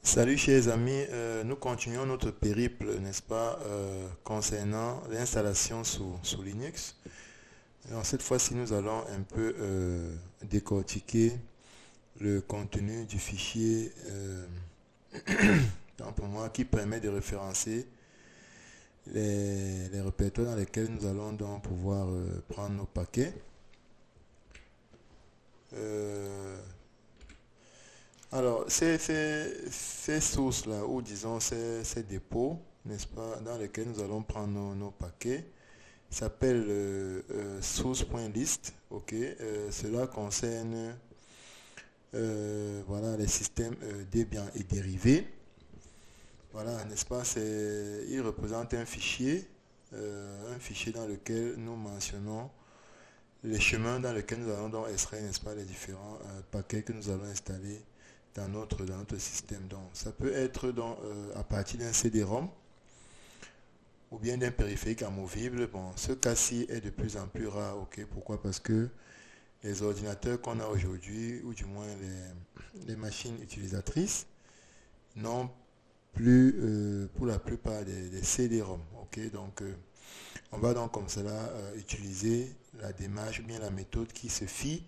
Salut chers amis, nous continuons notre périple, n'est-ce pas, concernant l'installation sous Linux. Alors, cette fois-ci, nous allons un peu décortiquer le contenu du fichier tant pour moi, qui permet de référencer les répertoires dans lesquels nous allons donc pouvoir prendre nos paquets. Euh, Alors, ces sources-là, ou disons ces dépôts, n'est-ce pas, dans lesquels nous allons prendre nos paquets, s'appellent source.list, ok. Cela concerne voilà, les systèmes Debian et dérivés. Voilà, n'est-ce pas, il représente un fichier dans lequel nous mentionnons les chemins dans lesquels nous allons donc extraire, n'est-ce pas, les différents paquets que nous allons installer dans notre système. Donc, ça peut être donc, à partir d'un CD-ROM ou bien d'un périphérique amovible. Bon, ce cas-ci est de plus en plus rare. Ok, pourquoi? Parce que les ordinateurs qu'on a aujourd'hui, ou du moins les machines utilisatrices, n'ont plus, pour la plupart, des CD-ROM. Ok, donc on va donc comme cela utiliser la démarche ou bien la méthode qui se fie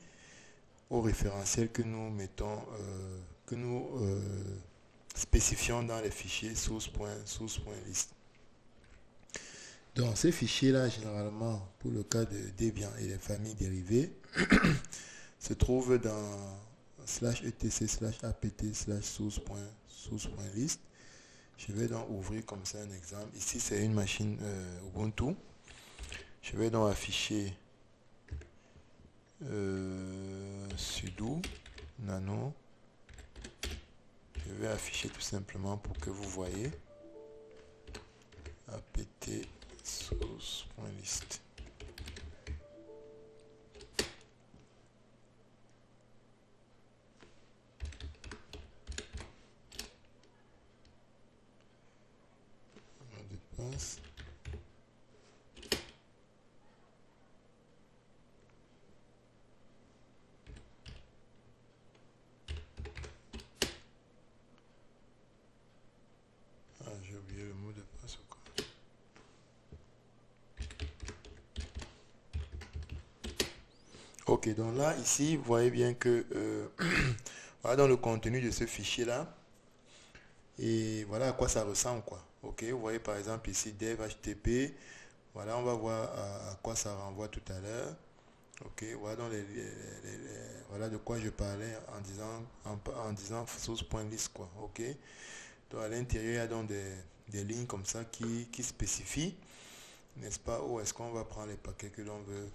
au référentiel que nous mettons, que nous spécifions dans les fichiers source.list. Donc ces fichiers-là, généralement, pour le cas de Debian et les familles dérivées, se trouvent dans /etc/apt/source.list. Je vais donc ouvrir comme ça un exemple. Ici, c'est une machine Ubuntu. Je vais donc afficher sudo nano. Je vais afficher tout simplement pour que vous voyez apt source.list. Mot de passe. Ah, j'ai oublié le mot de passe ou quoi. Ok, donc là, ici, vous voyez bien que voilà dans le contenu de ce fichier-là, et voilà à quoi ça ressemble, quoi. Ok, vous voyez par exemple ici dev HTTP, voilà, on va voir à quoi ça renvoie tout à l'heure. Ok, voilà, dans voilà de quoi je parlais en disant source.list, quoi. Ok, donc à l'intérieur, il y a donc des lignes comme ça qui spécifient, n'est-ce pas, où est-ce qu'on va prendre les paquets qu'on veut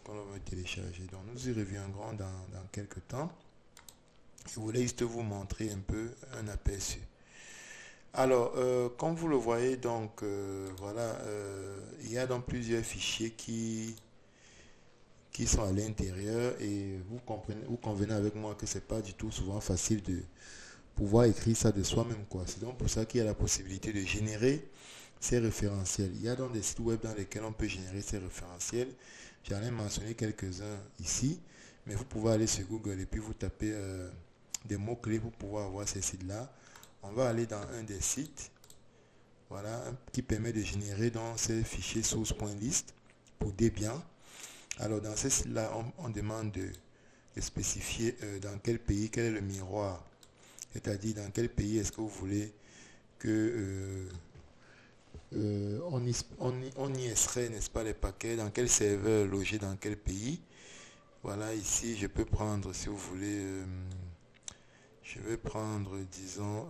télécharger. Donc nous y reviendrons dans quelques temps. Je voulais juste vous montrer un peu un aperçu. Alors, comme vous le voyez, donc, voilà, il y a donc plusieurs fichiers qui sont à l'intérieur et vous convenez avec moi que c'est pas du tout souvent facile de pouvoir écrire ça de soi-même, quoi. C'est donc pour ça qu'il y a la possibilité de générer ces référentiels. Il y a donc des sites web dans lesquels on peut générer ces référentiels. J'en ai mentionné quelques-uns ici, mais vous pouvez aller sur Google et puis vous tapez des mots-clés pour pouvoir avoir ces sites-là. On va aller dans un des sites, voilà, qui permet de générer dans ces fichiers source.list pour Debian. Alors dans ce site-là, on demande de spécifier dans quel pays, quel est le miroir, c'est-à-dire dans quel pays est-ce que vous voulez que on y extrait, n'est-ce pas, les paquets, dans quel serveur logé dans quel pays. Voilà, ici je peux prendre, si vous voulez, je vais prendre, disons,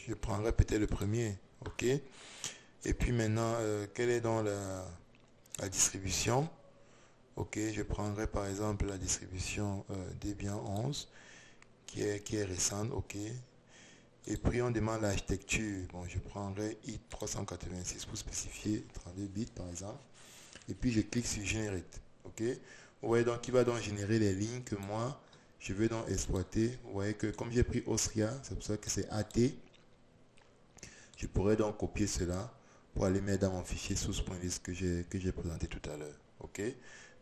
je prendrai peut-être le premier, ok. Et puis maintenant, quelle est donc la distribution? Ok, je prendrai par exemple la distribution Debian 11 qui est récente, ok. Et puis on demande l'architecture. Bon, je prendrai i386 pour spécifier 32 bits par exemple. Et puis je clique sur Generate. Ok. Vous voyez donc il va donc générer les lignes que moi je veux donc exploiter. Vous voyez que comme j'ai pris Austria, c'est pour ça que c'est AT. Je pourrais donc copier cela pour aller mettre dans mon fichier source.list que j'ai présenté tout à l'heure. Ok.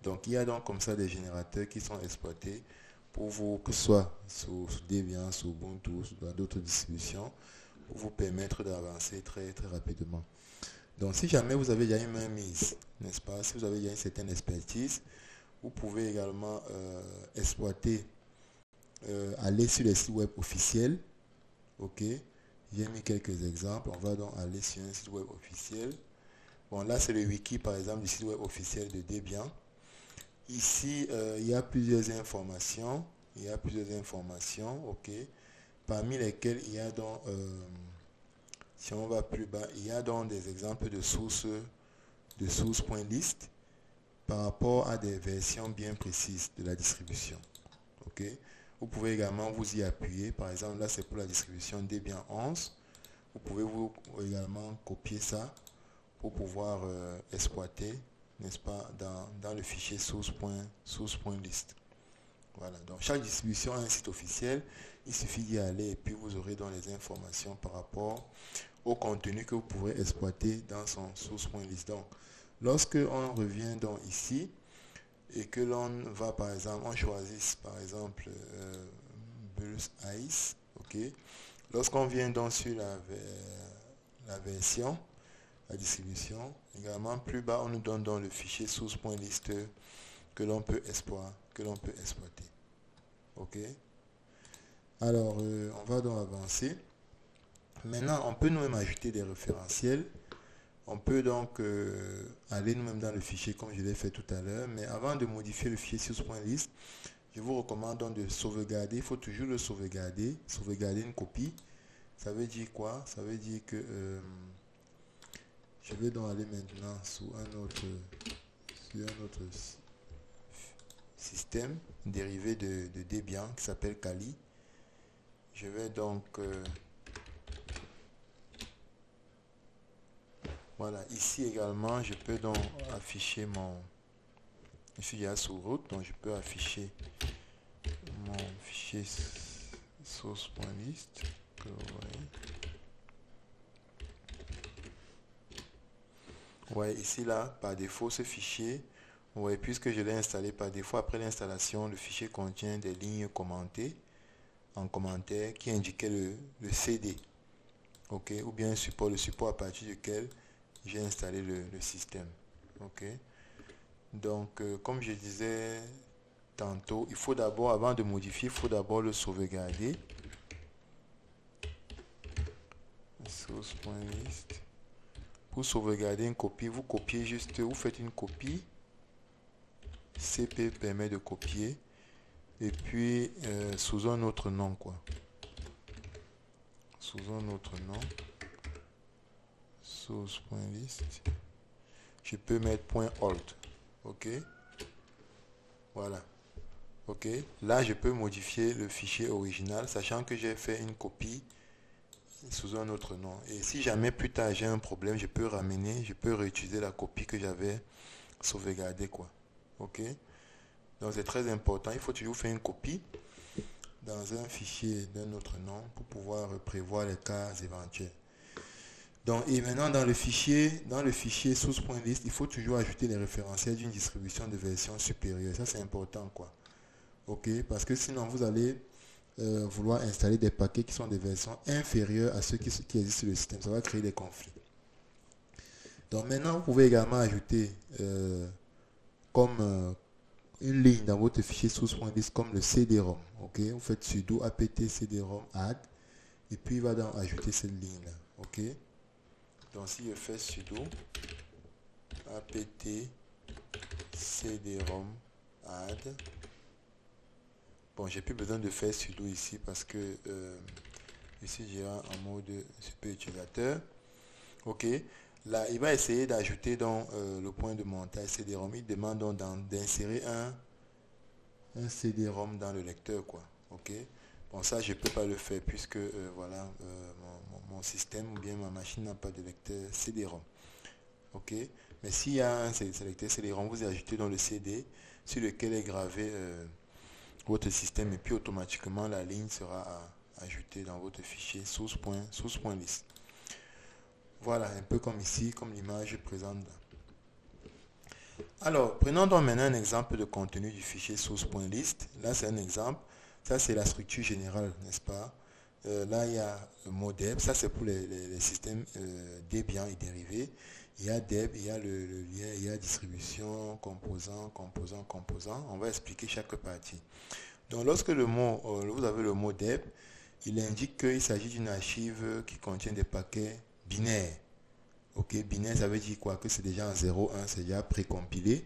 Donc il y a donc comme ça des générateurs qui sont exploités pour vous, que ce soit sous Debian, sous Ubuntu, dans d'autres distributions, pour vous permettre d'avancer très, très rapidement. Donc, si jamais vous avez déjà une main mise, n'est-ce pas, si vous avez déjà une certaine expertise, vous pouvez également exploiter, aller sur les sites web officiels. Ok, j'ai mis quelques exemples. On va donc aller sur un site web officiel. Bon, là, c'est le wiki, par exemple, du site web officiel de Debian. Ici, il y a plusieurs informations. Ok. Parmi lesquelles il y a donc, si on va plus bas, il y a donc des exemples de source.list par rapport à des versions bien précises de la distribution. Ok. Vous pouvez également vous y appuyer. Par exemple, là, c'est pour la distribution Debian 11. Vous pouvez également copier ça pour pouvoir exploiter, n'est-ce pas, dans le fichier source.list. Voilà, donc chaque distribution a un site officiel, il suffit d'y aller et puis vous aurez donc les informations par rapport au contenu que vous pourrez exploiter dans son source.list. Donc, lorsque on revient donc ici et que l'on va par exemple, on choisit par exemple Bulls Ice, ok. Lorsqu'on vient donc sur la version, la distribution, également plus bas, on nous donne donc le fichier source.list que l'on peut exploiter. Ok. Alors, on va donc avancer. Maintenant, on peut nous-mêmes ajouter des référentiels. On peut donc aller nous-mêmes dans le fichier comme je l'ai fait tout à l'heure. Mais avant de modifier le fichier source.list, je vous recommande donc de sauvegarder. Il faut toujours le sauvegarder. Sauvegarder une copie. Ça veut dire quoi? Ça veut dire que je vais donc aller maintenant sur un autre système dérivé de Debian qui s'appelle Kali. Je vais donc voilà, ici également je peux donc afficher je suis déjà sur route, donc je peux afficher mon fichier source.list que vous voyez. Ouais, ici là, par défaut, ce fichier, ouais, puisque je l'ai installé par défaut, après l'installation, le fichier contient des lignes commentées en commentaire qui indiquaient le CD, ok, ou bien le support à partir duquel j'ai installé le système, ok. Donc, comme je disais tantôt, il faut d'abord, avant de modifier, il faut d'abord le sauvegarder. Source.list. Pour sauvegarder une copie, vous copiez juste, vous faites une copie. CP permet de copier. Et puis, sous un autre nom, quoi. Sous un autre nom. Source.list. Je peux mettre .alt. Ok. Voilà. Ok. Là, je peux modifier le fichier original, sachant que j'ai fait une copie sous un autre nom. Et si jamais plus tard j'ai un problème, je peux réutiliser la copie que j'avais sauvegardée, quoi. Ok. Donc c'est très important. Il faut toujours faire une copie dans un fichier d'un autre nom pour pouvoir prévoir les cas éventuels. Donc, et maintenant dans le fichier source.list, il faut toujours ajouter les référentiels d'une distribution de version supérieure. Ça c'est important, quoi. Ok, parce que sinon vous allez vouloir installer des paquets qui sont des versions inférieures à ceux qui existent sur le système. Ça va créer des conflits. Donc maintenant, vous pouvez également ajouter comme une ligne dans votre fichier source.list comme le CD-ROM. Ok, vous faites sudo apt cd-rom add et puis il va donc ajouter cette ligne là. Ok, donc si je fais sudo apt cd-rom add, bon, j'ai plus besoin de faire sudo ici parce que ici j'ai en mode super utilisateur. Ok, là il va essayer d'ajouter dans le point de montage CD-ROM. Il demande donc d'insérer un CD-ROM dans le lecteur, quoi. Ok, bon, ça je peux pas le faire puisque voilà, mon système ou bien ma machine n'a pas de lecteur CD-ROM. Ok, mais s'il y a un lecteur CD-ROM, vous ajoutez dans le CD sur lequel est gravé votre système et puis automatiquement la ligne sera ajoutée dans votre fichier source.list. Voilà, un peu comme ici, comme l'image présente. Alors, prenons donc maintenant un exemple de contenu du fichier source.list. Là, c'est un exemple. Ça, c'est la structure générale, n'est-ce pas? Là, il y a le mot deb. Ça, c'est pour les systèmes Debian et dérivés. Il y a deb, il y a le lien, il y a distribution, composant, composant, composant. On va expliquer chaque partie. Donc, lorsque vous avez le mot deb, il indique qu'il s'agit d'une archive qui contient des paquets binaires. Ok, binaire, ça veut dire quoi? Que c'est déjà en 0,1, c'est déjà précompilé.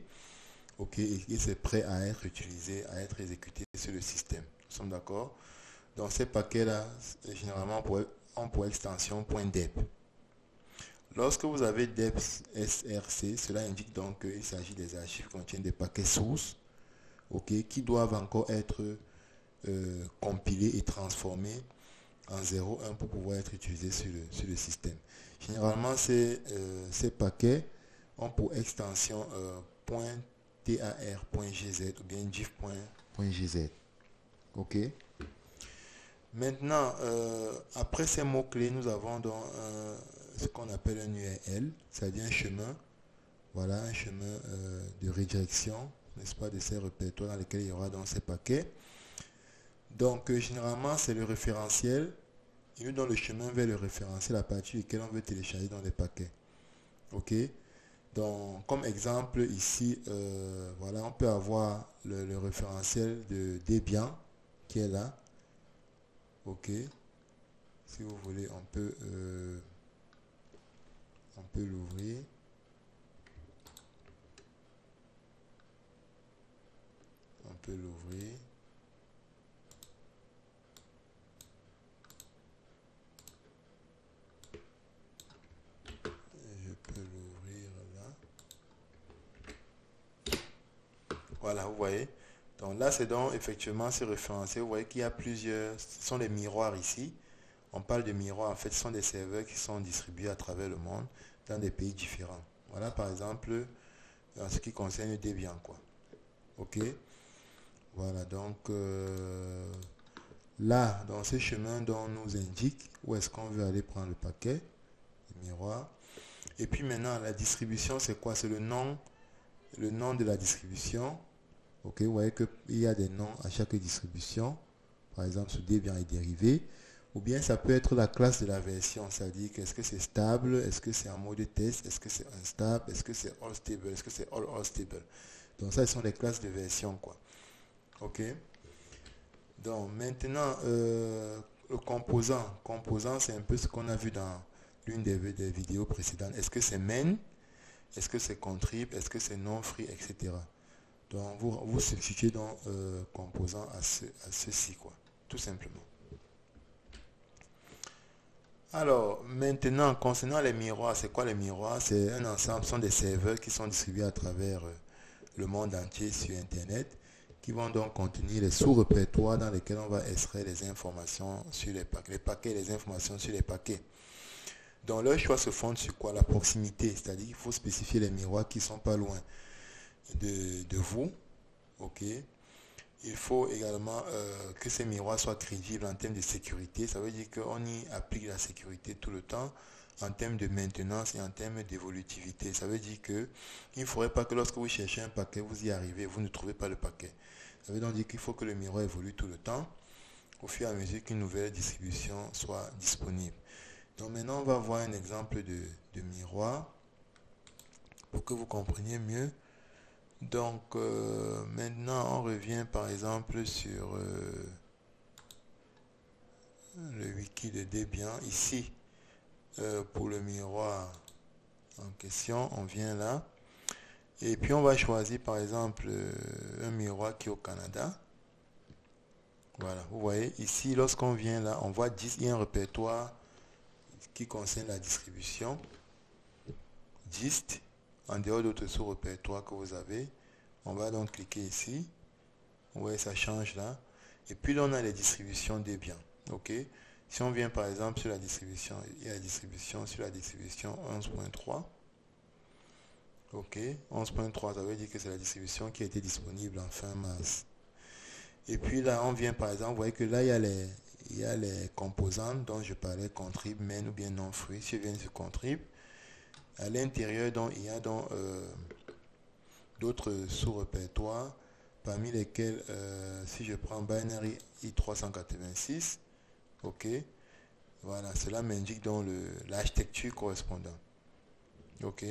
Ok, et c'est prêt à être utilisé, à être exécuté sur le système. Nous sommes d'accord? Donc ces paquets-là, généralement, ont pour extension .deb. Lorsque vous avez deb src, cela indique donc qu'il s'agit des archives qui contiennent des paquets sources, ok, qui doivent encore être compilés et transformés en 0,1 pour pouvoir être utilisés sur le système. Généralement, ces paquets ont pour extension .tar.gz ou bien diff.gz. Ok. Maintenant, après ces mots-clés, nous avons donc ce qu'on appelle un URL, c'est-à-dire un chemin. Voilà, un chemin de redirection, n'est-ce pas, de ces répertoires dans lesquels il y aura donc ces paquets. Donc, généralement, c'est le référentiel. Il nous donne le chemin vers le référentiel à partir duquel on veut télécharger dans les paquets. Ok. Donc, comme exemple ici, voilà, on peut avoir le référentiel de Debian qui est là. Ok. Si vous voulez, on peut l'ouvrir. On peut l'ouvrir. Je peux l'ouvrir là. Voilà, vous voyez. Donc là, c'est donc effectivement ce référentiel. Vous voyez qu'il y a plusieurs. Ce sont des miroirs ici. On parle de miroirs. En fait, ce sont des serveurs qui sont distribués à travers le monde dans des pays différents. Voilà, par exemple, en ce qui concerne Debian, quoi. Ok. Voilà, donc là, dans ce chemin dont on nous indique où est-ce qu'on veut aller prendre le paquet, le miroir. Et puis maintenant, la distribution, c'est quoi? C'est le nom de la distribution. Ok, vous voyez qu'il y a des noms à chaque distribution. Par exemple, sur Debian et dérivé. Ou bien ça peut être la classe de la version, c'est-à-dire que est-ce que c'est stable, est-ce que c'est en mode test, est-ce que c'est unstable, est-ce que c'est all stable, est-ce que c'est all stable. Donc ça, ce sont les classes de version, quoi. Ok. Donc maintenant, le composant, c'est un peu ce qu'on a vu dans l'une des vidéos précédentes. Est-ce que c'est main, est-ce que c'est contrib, est-ce que c'est non-free, etc. Donc vous substituez donc composant à ceci, quoi, tout simplement. Alors, maintenant, concernant les miroirs, c'est quoi les miroirs? C'est un ensemble, ce sont des serveurs qui sont distribués à travers le monde entier sur Internet, qui vont donc contenir les sous-répertoires dans lesquels on va extraire les informations sur les paquets, les informations sur les paquets. Donc, leur choix se fonde sur quoi? La proximité, c'est-à-dire qu'il faut spécifier les miroirs qui ne sont pas loin de vous. Ok. Il faut également que ces miroirs soient crédibles en termes de sécurité. Ça veut dire qu'on y applique la sécurité tout le temps en termes de maintenance et en termes d'évolutivité. Ça veut dire que il ne faudrait pas que lorsque vous cherchez un paquet, vous y arrivez, vous ne trouvez pas le paquet. Ça veut donc dire qu'il faut que le miroir évolue tout le temps au fur et à mesure qu'une nouvelle distribution soit disponible. Donc maintenant, on va voir un exemple de miroir pour que vous compreniez mieux. Donc maintenant on revient par exemple sur le wiki de Debian. Ici pour le miroir en question, on vient là et puis on va choisir par exemple un miroir qui est au Canada. Voilà, vous voyez ici lorsqu'on vient là, on voit il y a un répertoire qui concerne la distribution dist en dehors d'autres sous-répertoires que vous avez. On va donc cliquer ici. Vous voyez, ça change là. Et puis là, on a les distributions Debian. Ok. Si on vient par exemple sur la distribution, il y a la distribution sur la distribution 11.3. Ok. 11.3, ça veut dire que c'est la distribution qui a été disponible en fin mars. Et puis là, on vient par exemple, vous voyez que là, il y a les composantes dont je parlais, contrib, main ou bien non free. Si je viens sur contrib, à l'intérieur, donc, il y a donc d'autres sous-répertoires, parmi lesquels, si je prends Binary i386, ok, voilà, cela m'indique donc l'architecture correspondante. Ok,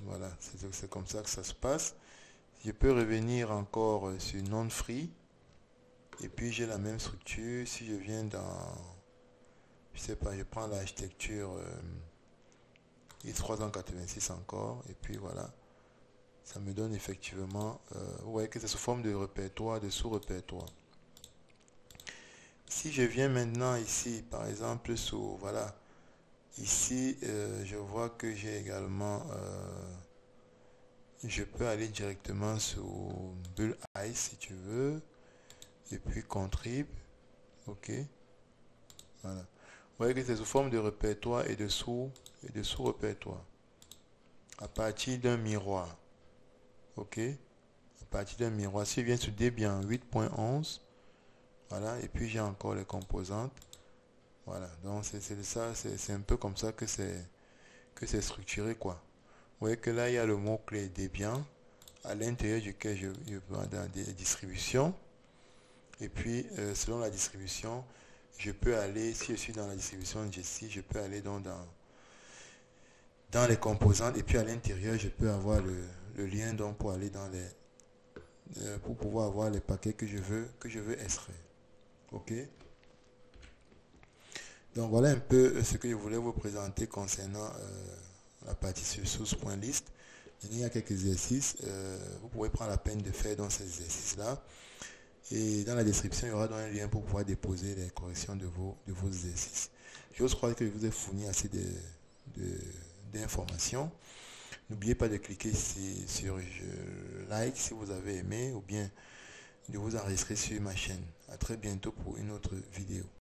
voilà, c'est comme ça que ça se passe. Je peux revenir encore sur non-free. Et puis j'ai la même structure. Si je viens dans, je sais pas, je prends l'architecture i386 encore. Et puis voilà, ça me donne effectivement, vous voyez que c'est sous forme de répertoire, de sous-répertoire. Si je viens maintenant ici, par exemple, sous, voilà, ici, je vois que j'ai également, je peux aller directement sur Bulleye si tu veux, et puis Contrib, ok, voilà. Vous voyez que c'est sous forme de répertoire et de sous-répertoire, à partir d'un miroir, ok, à partir d'un miroir. Si je viens sur Debian 8.11, voilà, et puis j'ai encore les composantes, voilà, donc c'est ça, c'est un peu comme ça que c'est structuré, quoi. Vous voyez que là, il y a le mot-clé Debian, à l'intérieur duquel je vais dans des distributions. Et puis, selon la distribution, je peux aller, si je suis dans la distribution Jessie, je peux aller dans les composantes. Et puis, à l'intérieur, je peux avoir le lien donc, pour aller dans pour pouvoir avoir les paquets que je veux extraire. OK? Donc, voilà un peu ce que je voulais vous présenter concernant la partie sur source.list. Il y a quelques exercices. Vous pouvez prendre la peine de faire dans ces exercices-là. Et dans la description, il y aura donc un lien pour pouvoir déposer les corrections de vos exercices. J'ose croire que je vous ai fourni assez d'informations. N'oubliez pas de cliquer sur like si vous avez aimé ou bien de vous enregistrer sur ma chaîne. À très bientôt pour une autre vidéo.